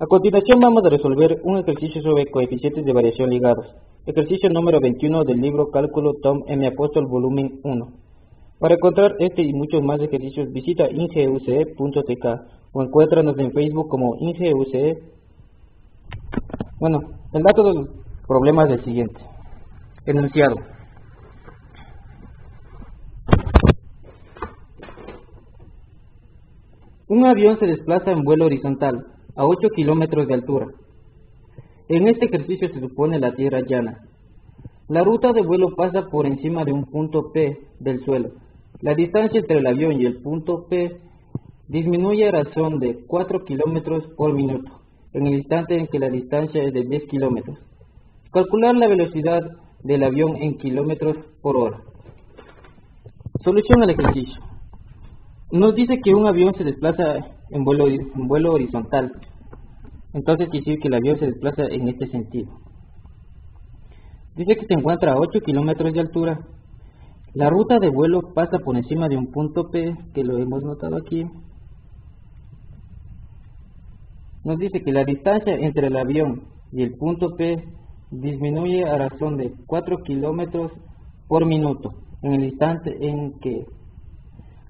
A continuación vamos a resolver un ejercicio sobre coeficientes de variación ligados. Ejercicio número 21 del libro Cálculo Tom M. Apóstol volumen 1. Para encontrar este y muchos más ejercicios visita ingeuce.tk o encuéntranos en Facebook como ingeuce. Bueno, el dato del problema es el siguiente. Enunciado. Un avión se desplaza en vuelo horizontal a 8 kilómetros de altura. En este ejercicio se supone la tierra llana. La ruta de vuelo pasa por encima de un punto P del suelo. La distancia entre el avión y el punto P disminuye a razón de 4 kilómetros por minuto, en el instante en que la distancia es de 10 kilómetros. Calcular la velocidad del avión en kilómetros por hora. Solución al ejercicio. Nos dice que un avión se desplaza en vuelo horizontal. Entonces quiere decir que el avión se desplaza en este sentido. Dice que se encuentra a 8 kilómetros de altura. La ruta de vuelo pasa por encima de un punto P, que lo hemos notado aquí. Nos dice que la distancia entre el avión y el punto P disminuye a razón de 4 kilómetros por minuto, en el instante en que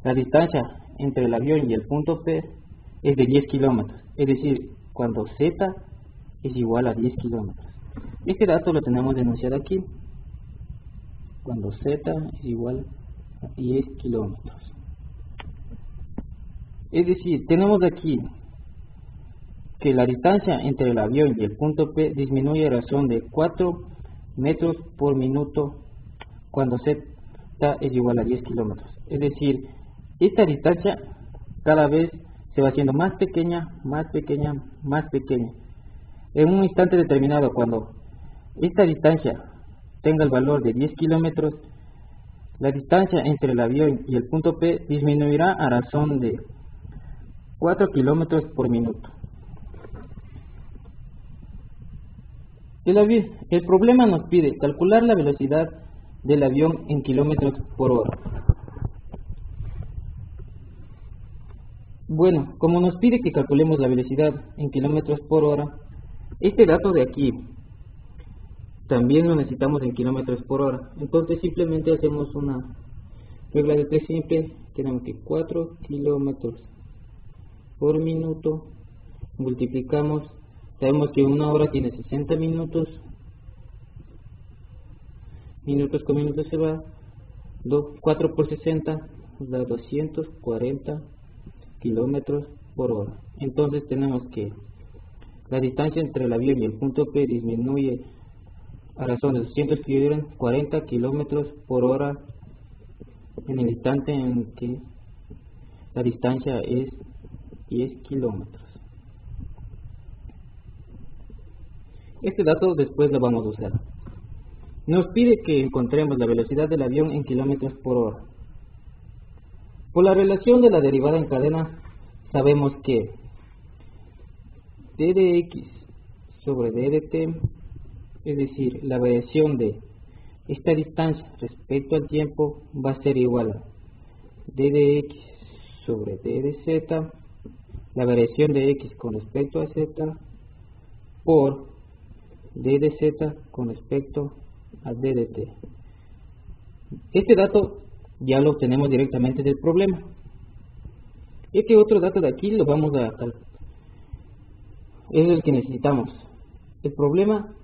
la distancia entre el avión y el punto P es de 10 kilómetros, es decir, cuando Z es igual a 10 kilómetros. Este dato lo tenemos denunciado aquí, cuando Z es igual a 10 kilómetros. Es decir, tenemos aquí que la distancia entre el avión y el punto P disminuye a razón de 4 metros por minuto cuando Z es igual a 10 kilómetros. Es decir, esta distancia cada vez se va haciendo más pequeña, más pequeña, más pequeña. En un instante determinado, cuando esta distancia tenga el valor de 10 kilómetros, la distancia entre el avión y el punto P disminuirá a razón de 4 kilómetros por minuto. El problema nos pide calcular la velocidad del avión en kilómetros por hora. Bueno, como nos pide que calculemos la velocidad en kilómetros por hora, este dato de aquí también lo necesitamos en kilómetros por hora. Entonces simplemente hacemos una regla de 3 simple. Tenemos que 4 kilómetros por minuto multiplicamos. Sabemos que una hora tiene 60 minutos. Minutos con minutos se va. 4 por 60 nos da 240 kilómetros por hora. Entonces tenemos que la distancia entre el avión y el punto P disminuye a razón de 240 kilómetros por hora en el instante en que la distancia es 10 kilómetros. Este dato después lo vamos a usar. Nos pide que encontremos la velocidad del avión en kilómetros por hora. Por la relación de la derivada en cadena, sabemos que d de x sobre d de t, es decir, la variación de esta distancia respecto al tiempo va a ser igual a d de x sobre d de z, la variación de x con respecto a z, por d de z con respecto a d de t. Este dato ya lo obtenemos directamente del problema. Este otro dato de aquí lo vamos a calcular. Es el que necesitamos. El problema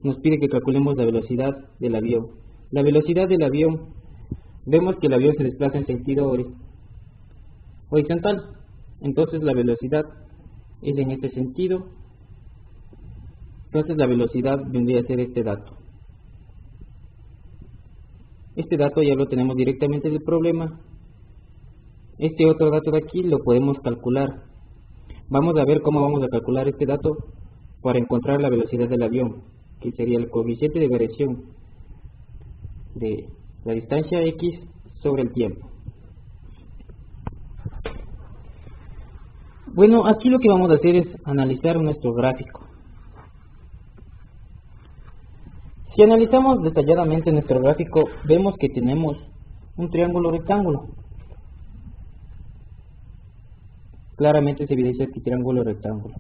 nos pide que calculemos la velocidad del avión. La velocidad del avión, vemos que el avión se desplaza en sentido horizontal. Entonces la velocidad es en este sentido. Entonces la velocidad vendría a ser este dato. Este dato ya lo tenemos directamente del problema. Este otro dato de aquí lo podemos calcular. Vamos a ver cómo vamos a calcular este dato para encontrar la velocidad del avión, que sería el coeficiente de variación de la distancia x sobre el tiempo. Bueno, aquí lo que vamos a hacer es analizar nuestro gráfico. Si analizamos detalladamente nuestro gráfico, vemos que tenemos un triángulo rectángulo. claramente se evidencia que triángulo rectángulo.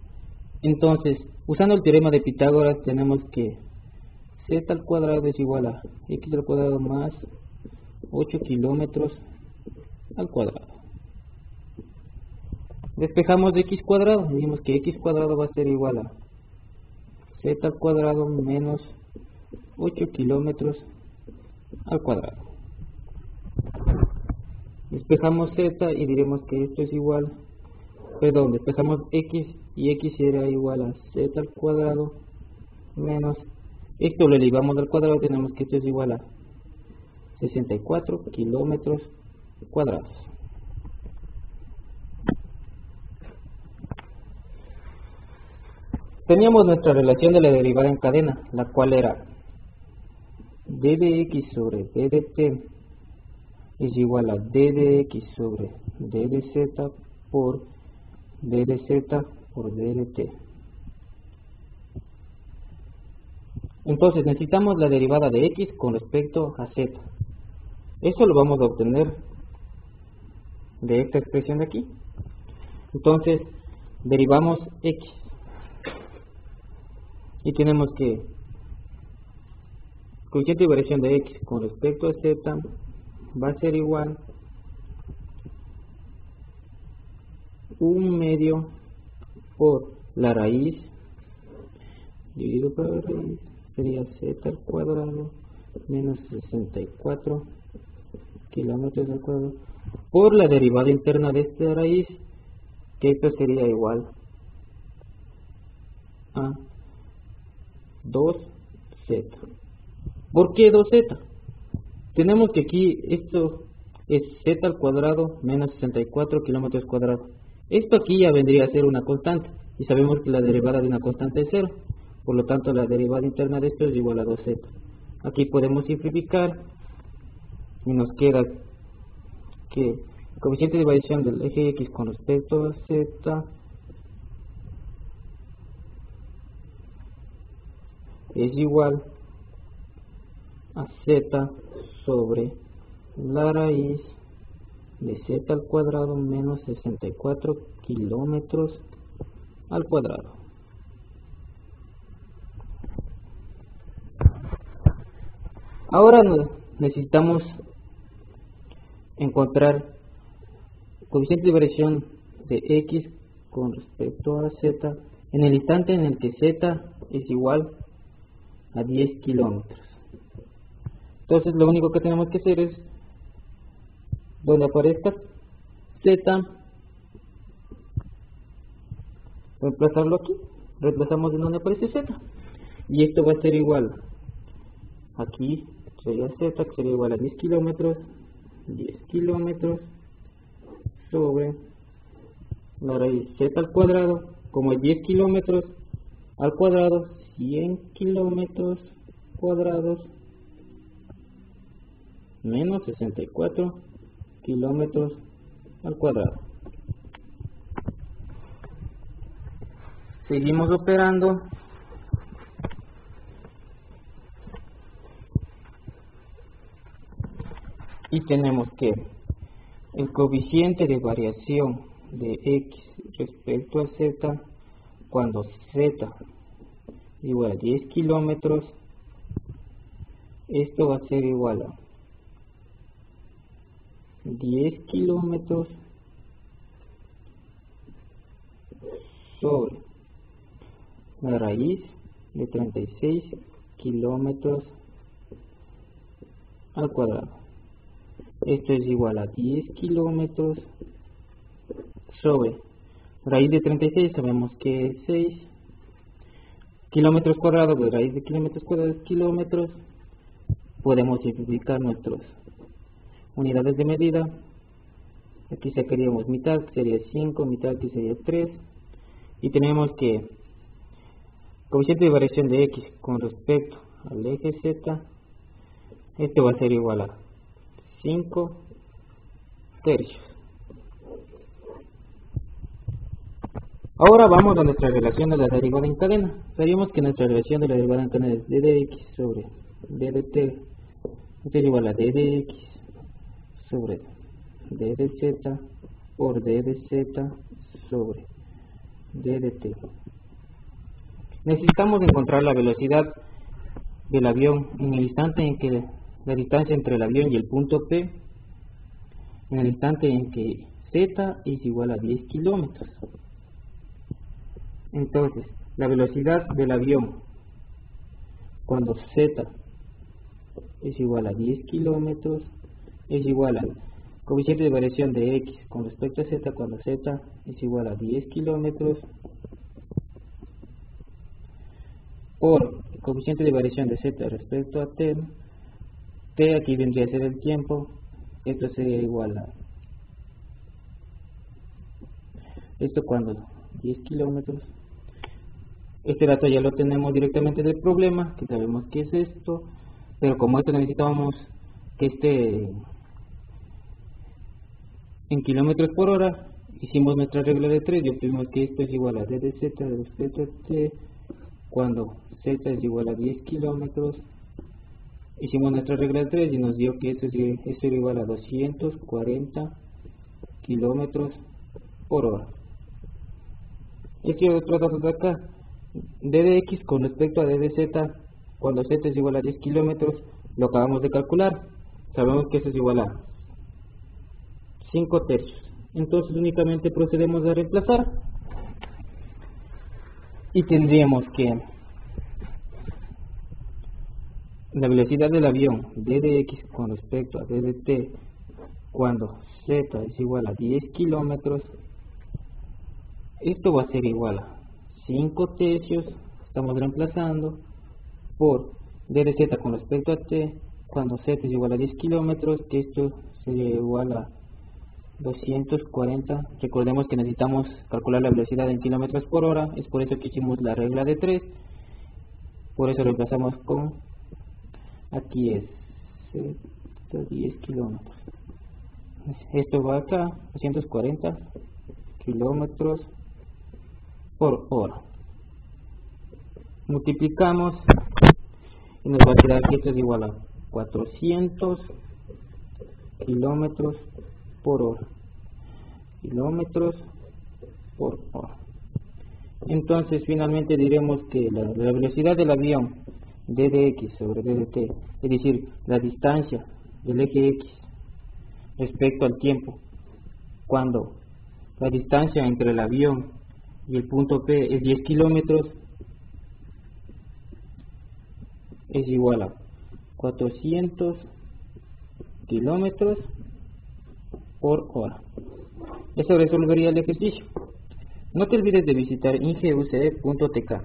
Entonces, usando el teorema de Pitágoras, tenemos que z al cuadrado es igual a x al cuadrado más 8 kilómetros al cuadrado. Despejamos de x cuadrado, dijimos que x cuadrado va a ser igual a z al cuadrado menos 8 kilómetros al cuadrado. Despejamos z y diremos que esto es igual, perdón, despejamos x y x será igual a z al cuadrado menos, esto lo elevamos al cuadrado, tenemos que esto es igual a 64 kilómetros cuadrados. Teníamos nuestra relación de la derivada en cadena, la cual era d de x sobre d de t es igual a d de x sobre d de z por d de z por d de t. Entonces necesitamos la derivada de x con respecto a z. Eso lo vamos a obtener de esta expresión de aquí. Entonces derivamos x y tenemos que coeficiente de variación de x con respecto a z va a ser igual 1/2 por la raíz dividido por la raíz sería z al cuadrado menos 64 kilómetros al cuadrado por la derivada interna de esta raíz, que esto sería igual a 2z. ¿Por qué 2z? Tenemos que aquí esto es z al cuadrado menos 64 kilómetros cuadrados. Esto aquí ya vendría a ser una constante y sabemos que la derivada de una constante es 0. Por lo tanto, la derivada interna de esto es igual a 2z. Aquí podemos simplificar y nos queda que el coeficiente de variación del eje x con respecto a z es igual a z sobre la raíz de z al cuadrado menos 64 kilómetros al cuadrado. Ahora necesitamos encontrar coeficiente de variación de x con respecto a z en el instante en el que z es igual a 10 kilómetros. Entonces lo único que tenemos que hacer es, donde aparezca z, reemplazarlo aquí, reemplazamos en donde aparece z, y esto va a ser igual, aquí sería z, que sería igual a 10 kilómetros sobre la raíz z al cuadrado, como es 10 kilómetros al cuadrado, 100 kilómetros cuadrados menos 64 kilómetros al cuadrado. Seguimos operando. Y tenemos que el coeficiente de variación de x respecto a z cuando z igual a 10 kilómetros, esto va a ser igual a 10 kilómetros sobre la raíz de 36 kilómetros al cuadrado. Esto es igual a 10 kilómetros sobre raíz de 36, sabemos que es 6 kilómetros cuadrados, de raíz de kilómetros cuadrados, kilómetros. Podemos simplificar nuestras unidades de medida. Aquí sacaríamos mitad, que sería 5, mitad que sería 3. Y tenemos que coeficiente de variación de x con respecto al eje z, este va a ser igual a 5 tercios. Ahora vamos a nuestra relación de la derivada en cadena. Sabemos que nuestra relación de la derivada en cadena es d de x sobre d de t. Esto es igual a d de x sobre d de z por d de z sobre d de t. Necesitamos encontrar la velocidad del avión en el instante en que la distancia entre el avión y el punto P, en el instante en que z es igual a 10 kilómetros. Entonces, la velocidad del avión cuando z es igual a 10 kilómetros es igual al coeficiente de variación de x con respecto a z cuando z es igual a 10 kilómetros por el coeficiente de variación de z respecto a t. T aquí vendría a ser el tiempo. Esto sería igual a esto cuando 10 kilómetros. Este dato ya lo tenemos directamente del problema, que sabemos que es esto, pero como esto necesitábamos que esté en kilómetros por hora, hicimos nuestra regla de 3 y obtuvimos que esto es igual a d de z respecto a t cuando z es igual a 10 kilómetros. Hicimos nuestra regla de 3 y nos dio que esto era igual a 240 kilómetros por hora. Este otro dato de acá, d de x con respecto a d de z cuando z es igual a 10 kilómetros, lo acabamos de calcular. Sabemos que esto es igual a 5 tercios. Entonces únicamente procedemos a reemplazar y tendríamos que la velocidad del avión d de x con respecto a d de t cuando z es igual a 10 kilómetros, esto va a ser igual a 5 tercios, estamos reemplazando, por d de z con respecto a t cuando z es igual a 10 kilómetros, que esto sería igual a 240. Recordemos que necesitamos calcular la velocidad en kilómetros por hora, es por eso que hicimos la regla de 3, por eso reemplazamos con, aquí es 10 kilómetros, esto va acá, 240 kilómetros por hora. Multiplicamos y nos va a quedar que esto es igual a 400 kilómetros por hora. Kilómetros por hora. Entonces finalmente diremos que la velocidad del avión d de x sobre d de t, es decir, la distancia del eje x respecto al tiempo, cuando la distancia entre el avión y el punto P es 10 kilómetros, es igual a 400 kilómetros por hora. Eso resolvería el ejercicio. No te olvides de visitar ingeuce.tk.